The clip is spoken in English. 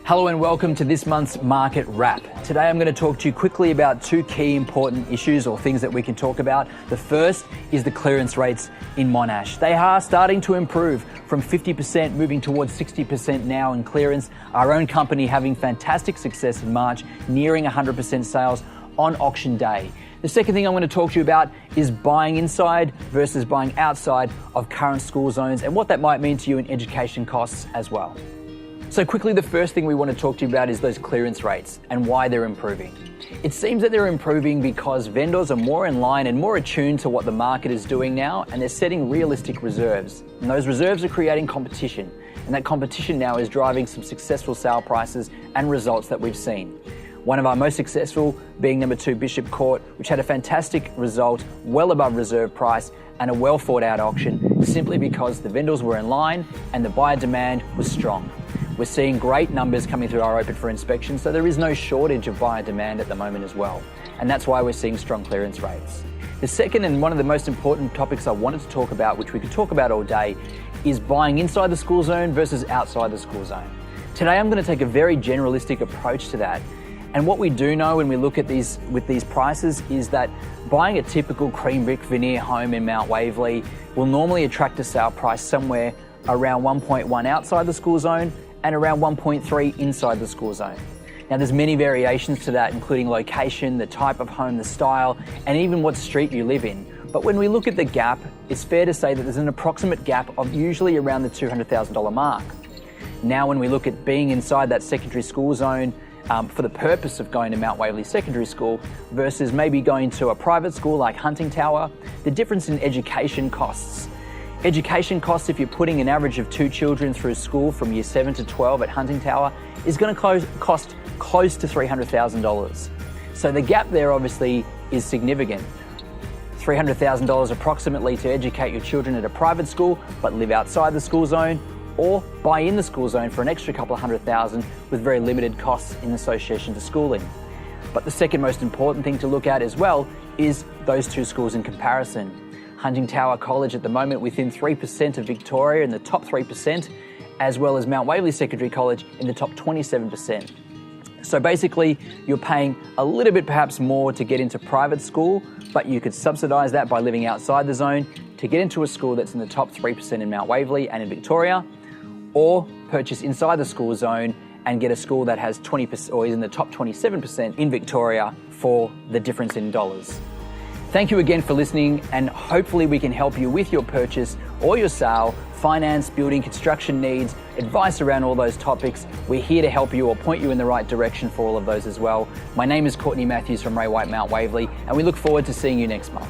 Hello and welcome to this month's Market Wrap. Today I'm going to talk to you quickly about two key important issues or things that we can talk about. The first is the clearance rates in Monash. They are starting to improve from 50% moving towards 60% now in clearance. Our own company having fantastic success in March, nearing 100% sales on auction day. The second thing I'm going to talk to you about is buying inside versus buying outside of current school zones and what that might mean to you in education costs as well. So quickly, the first thing we want to talk to you about is those clearance rates and why they're improving. It seems that they're improving because vendors are more in line and more attuned to what the market is doing now, and they're setting realistic reserves. And those reserves are creating competition, and that competition now is driving some successful sale prices and results that we've seen. One of our most successful being number 2 Bishop Court, which had a fantastic result, well above reserve price, and a well thought out auction, simply because the vendors were in line and the buyer demand was strong. We're seeing great numbers coming through our open for inspection, so there is no shortage of buyer demand at the moment as well. And that's why we're seeing strong clearance rates. The second and one of the most important topics I wanted to talk about, which we could talk about all day, is buying inside the school zone versus outside the school zone. Today I'm going to take a very generalistic approach to that. And what we do know when we look at these prices is that buying a typical cream brick veneer home in Mount Waverley will normally attract a sale price somewhere around 1.1 outside the school zone and around 1.3 inside the school zone. Now there's many variations to that, including location, the type of home, the style, and even what street you live in. But when we look at the gap, it's fair to say that there's an approximate gap of usually around the $200,000 mark. Now when we look at being inside that secondary school zone for the purpose of going to Mount Waverley Secondary School versus maybe going to a private school like Hunting Tower, the difference in education costs. Education costs, if you're putting an average of 2 children through school from year 7 to 12 at Hunting Tower, is going to cost close to $300,000. So the gap there obviously is significant. $300,000 approximately to educate your children at a private school but live outside the school zone, or buy in the school zone for an extra couple of $100,000 with very limited costs in association to schooling. But the second most important thing to look at as well is those two schools in comparison. Hunting Tower College at the moment within 3% of Victoria in the top 3%, as well as Mount Waverley Secondary College in the top 27%. So basically, you're paying a little bit perhaps more to get into private school, but you could subsidise that by living outside the zone to get into a school that's in the top 3% in Mount Waverley and in Victoria, or purchase inside the school zone and get a school that has 20% or is in the top 27% in Victoria for the difference in dollars. Thank you again for listening, and hopefully we can help you with your purchase or your sale, finance, building, construction needs, advice around all those topics. We're here to help you or point you in the right direction for all of those as well. My name is Courtney Matthews from Ray White Mount Waverley, and we look forward to seeing you next month.